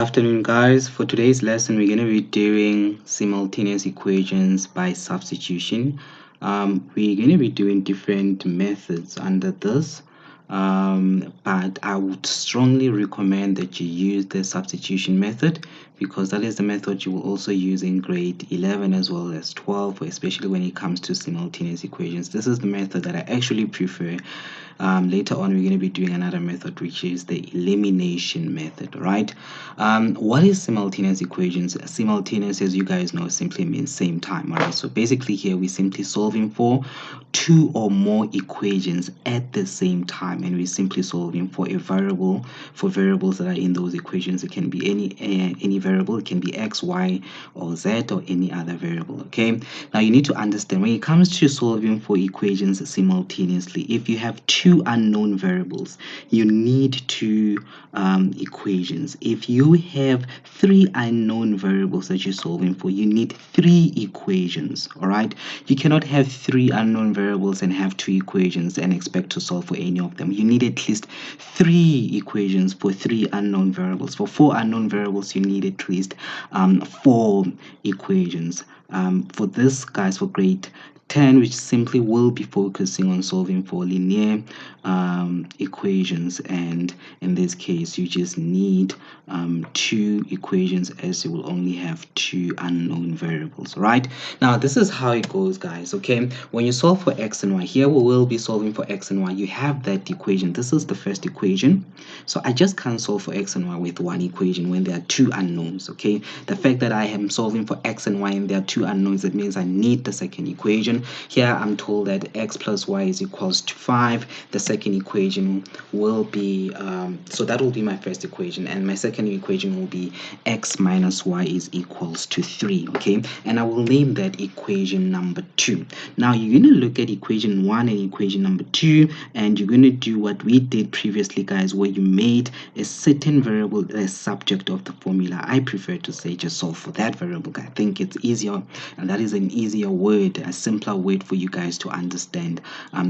Afternoon, guys. For today's lesson, we're going to be doing simultaneous equations by substitution. We're going to be doing different methods under this, but I would strongly recommend that you use the substitution method because that is the method you will also use in grade 11 as well as 12, especially when it comes to simultaneous equations. This is the method that I actually prefer. Later on, we're going to be doing another method, which is the elimination method, right? What is simultaneous equations? Simultaneous, as you guys know, simply means same time, all right? So basically here, we're simply solving for two or more equations at the same time, and we're simply solving for a variable, for variables that are in those equations. It can be any variable. It can be x, y, or z, or any other variable, okay? Now, you need to understand when it comes to solving for equations simultaneously, if you have two unknown variables, you need two equations. If you have three unknown variables that you're solving for, you need three equations, all right? You cannot have three unknown variables and have two equations and expect to solve for any of them. You need at least three equations for three unknown variables. For four unknown variables, you need at least four equations. For this, guys, for grade 10, which simply will be focusing on solving for linear equations, and in this case you just need two equations as you will only have two unknown variables. Right, now this is how it goes, guys. Okay, when you solve for x and y, here we will be solving for x and y. You have that equation. This is the first equation, so I just can't solve for x and y with one equation when there are two unknowns. Okay, the fact that I am solving for x and y and there are two unknowns, that means I need the second equation. Here I'm told that x plus y is equals to 5. The second equation will be so that will be my first equation, and my second equation will be x minus y is equals to 3. Okay, and I will name that equation number 2. Now you're going to look at equation 1 and equation number 2, and you're going to do what we did previously, guys, where you made a certain variable the subject of the formula. I prefer to say just solve for that variable. I think it's easier, and that is an easier word, a simpler word for you guys to understand,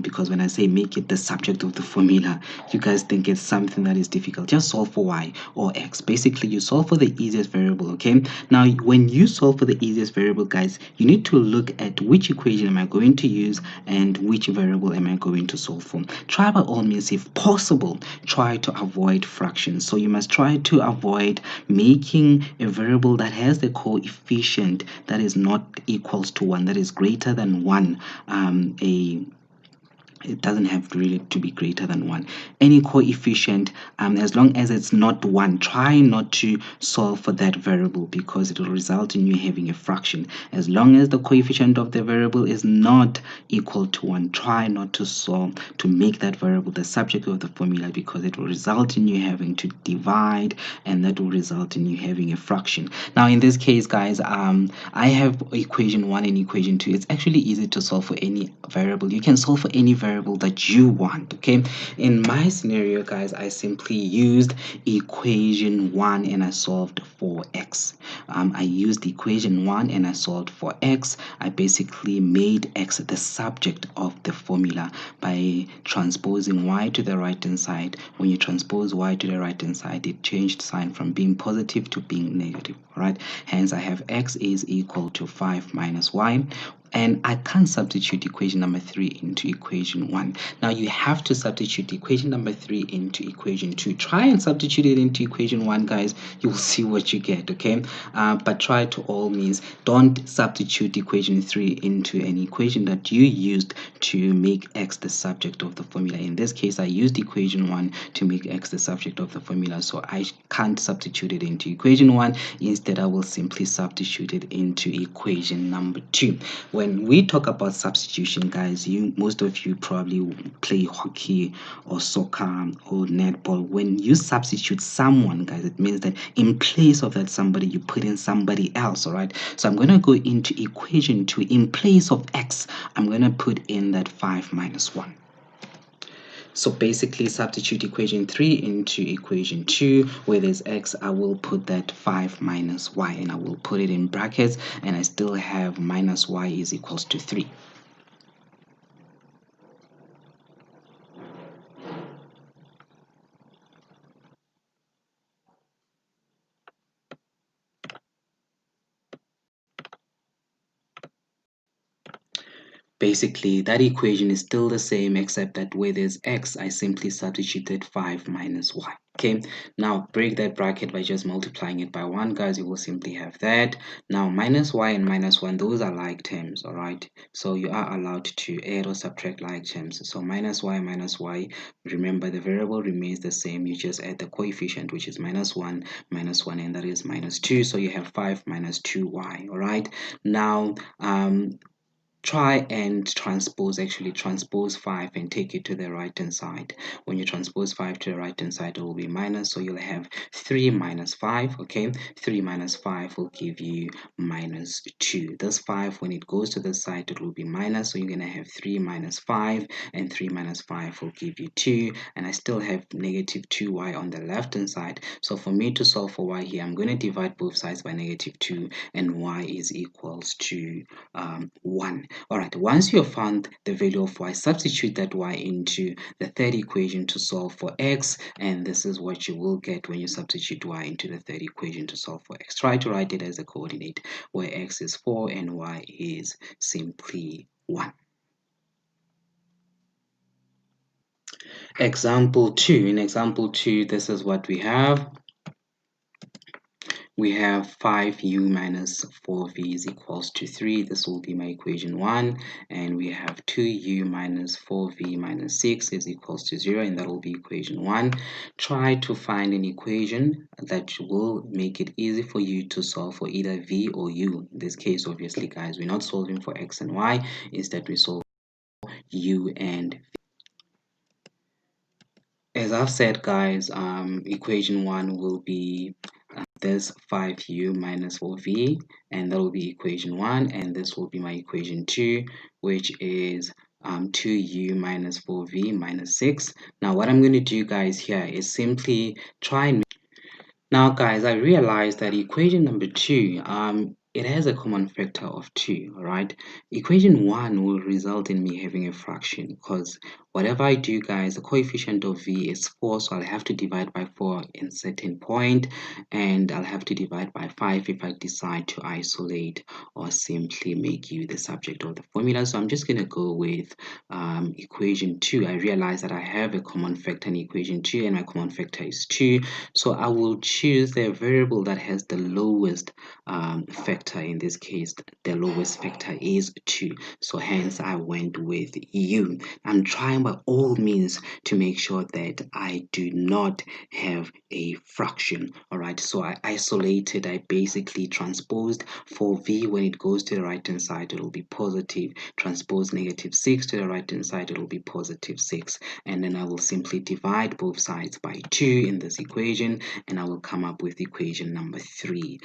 because when I say make it the subject of the formula, you guys think it's something that is difficult. Just solve for y or x. Basically, you solve for the easiest variable. Okay, now when you solve for the easiest variable, guys, you need to look at which equation am I going to use and which variable am I going to solve for. Try by all means, if possible, try to avoid fractions. So you must try to avoid making a variable that has the coefficient that is not equals to 1, that is greater than 1, it doesn't have really to be greater than 1. Any coefficient, as long as it's not 1, try not to solve for that variable because it will result in you having a fraction. As long as the coefficient of the variable is not equal to 1, try not to solve to make that variable the subject of the formula because it will result in you having to divide, and that will result in you having a fraction. Now in this case, guys, I have equation 1 and equation 2. It's actually easy to solve for any variable. You can solve for any variable that you want. Okay, in my scenario, guys, I simply used equation 1 and I solved for x. I used equation 1 and I solved for x. I basically made x the subject of the formula by transposing y to the right hand side. When you transpose y to the right hand side, it changed sign from being positive to being negative. All right, hence I have x is equal to 5 minus y. And I can't substitute equation number 3 into equation 1. Now you have to substitute equation number 3 into equation 2. Try and substitute it into equation 1, guys. You'll see what you get, okay? But try to all means. Don't substitute equation 3 into an equation that you used to make x the subject of the formula. In this case, I used equation 1 to make x the subject of the formula, so I can't substitute it into equation 1. Instead, I will simply substitute it into equation number 2. When we talk about substitution, guys, most of you probably play hockey or soccer or netball. When you substitute someone, guys, it means that in place of that somebody, you put in somebody else. All right, so I'm going to go into equation 2. In place of x, I'm going to put in that 5 minus 1. So basically substitute equation 3 into equation 2. Where there's x, I will put that 5 minus y, and I will put it in brackets, and I still have minus y is equals to 3. basically that equation is still the same, except that where there's x, I simply substituted 5 minus y. Okay, now break that bracket by just multiplying it by 1, guys. You will simply have that. Now minus y and minus 1, those are like terms, all right? So you are allowed to add or subtract like terms. So minus y, remember the variable remains the same. You just add the coefficient, which is minus 1, and that is minus 2. So you have 5 minus 2y, all right? Now, try and transpose 5 and take it to the right hand side. When you transpose 5 to the right hand side, it will be minus, so you'll have 3 minus 5. Okay, 3 minus 5 will give you minus 2. This 5, when it goes to the side, it will be minus, so you're going to have 3 minus 5, and 3 minus 5 will give you 2, and I still have negative 2y on the left hand side. So for me to solve for y here, I'm going to divide both sides by negative 2, and y is equals to 1. All right, once you have found the value of y, substitute that y into the third equation to solve for x, and this is what you will get when you substitute y into the third equation to solve for x. Try to write it as a coordinate where x is 4 and y is simply 1. Example 2. In example 2, this is what we have. We have 5u minus 4v is equals to 3. This will be my equation 1. And we have 2u minus 4v minus 6 is equals to 0. And that will be equation 1. Try to find an equation that will make it easy for you to solve for either v or u. In this case, obviously, guys, we're not solving for x and y. Instead, we solve for u and v. As I've said, guys, equation 1 will be this 5u minus 4v, and that will be equation 1, and this will be my equation 2, which is 2u minus 4v minus 6. Now what I'm going to do, guys, here is simply try and now, guys, I realized that equation number 2, it has a common factor of 2, all right? Equation 1 will result in me having a fraction because whatever I do, guys, the coefficient of v is 4, so I'll have to divide by 4 in certain point, and I'll have to divide by 5 if I decide to isolate or simply make u the subject of the formula. So I'm just going to go with equation 2. I realize that I have a common factor in equation 2, and my common factor is 2. So I will choose the variable that has the lowest factor. In this case, the lowest factor is 2. So hence I went with u. I'm trying by all means to make sure that I do not have a fraction. All right, so I isolated, I basically transposed for v when it goes to the right hand side, it will be positive. Transpose negative 6 to the right hand side, it will be positive 6. And then I will simply divide both sides by 2 in this equation, and I will come up with equation number 3.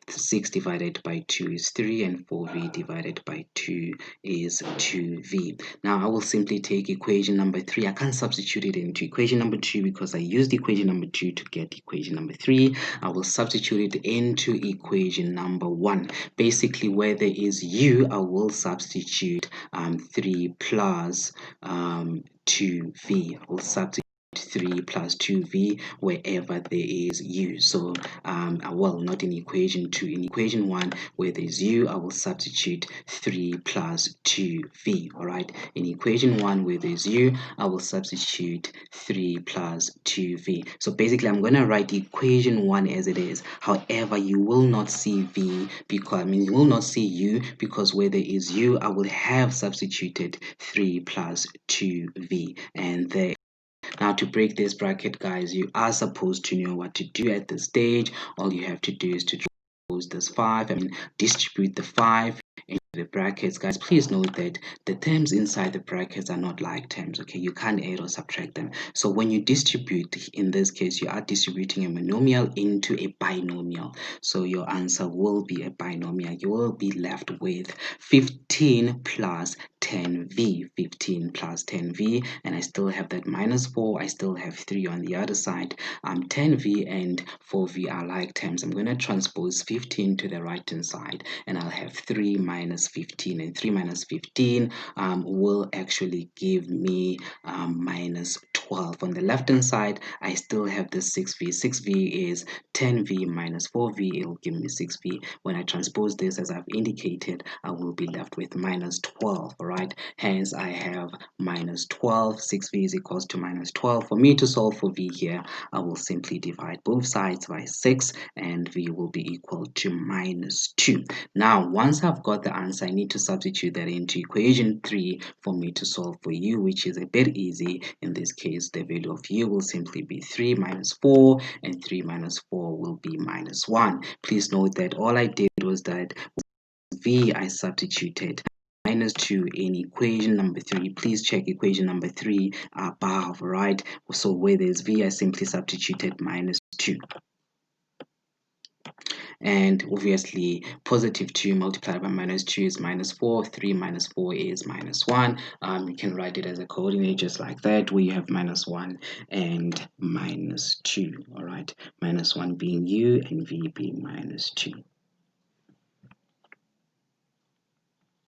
6 divided by 2 is 3, and 4v divided by 2 is 2v. Now I will simply take equation number 3. I can't substitute it into equation number 2 because I used equation number 2 to get equation number 3. I will substitute it into equation number 1. Basically, where there is u, I will substitute 3 plus 2v. I will substitute 3 plus 2v wherever there is u. So well, not in equation 2. In equation 1, where there is u, I will substitute 3 plus 2v. All right, in equation 1, where there is u, I will substitute 3 plus 2v. So basically I'm going to write equation 1 as it is. However, you will not see v because you will not see u, because where there is u, I will have substituted 3 plus 2v, and there. Now to break this bracket, guys, you are supposed to know what to do at this stage. All you have to do is to transpose this 5, distribute the 5 into the brackets. Guys, please note that the terms inside the brackets are not like terms, okay? You can't add or subtract them. So when you distribute, in this case, you are distributing a monomial into a binomial. So your answer will be a binomial. You will be left with 15 plus 10v, 15 plus 10v, and I still have that minus 4. I still have 3 on the other side. 10v and 4v are like terms. I'm going to transpose 15 to the right hand side, and I'll have 3 minus minus 15, and 3 minus 15 will actually give me minus 12. On the left hand side, I still have the 6v. 6v is 10v minus 4v. It will give me 6v. When I transpose this, as I've indicated, I will be left with minus 12. All right, hence I have minus 12. 6v is equals to minus 12. For me to solve for v here, I will simply divide both sides by 6, and v will be equal to minus 2. Now, once I've got the answer, I need to substitute that into equation 3 for me to solve for u, which is a bit easy. In this case, the value of u will simply be 3 minus 4, and 3 minus 4 will be minus 1. Please note that all I did was that v, I substituted minus 2 in equation number 3. Please check equation number 3 above, right? So where there's v, I simply substituted minus 2. And obviously positive 2 multiplied by minus 2 is minus 4. 3 minus 4 is minus 1. You can write it as a coordinate just like that, where you have minus 1 and minus 2. All right, minus 1 being u and v being minus 2.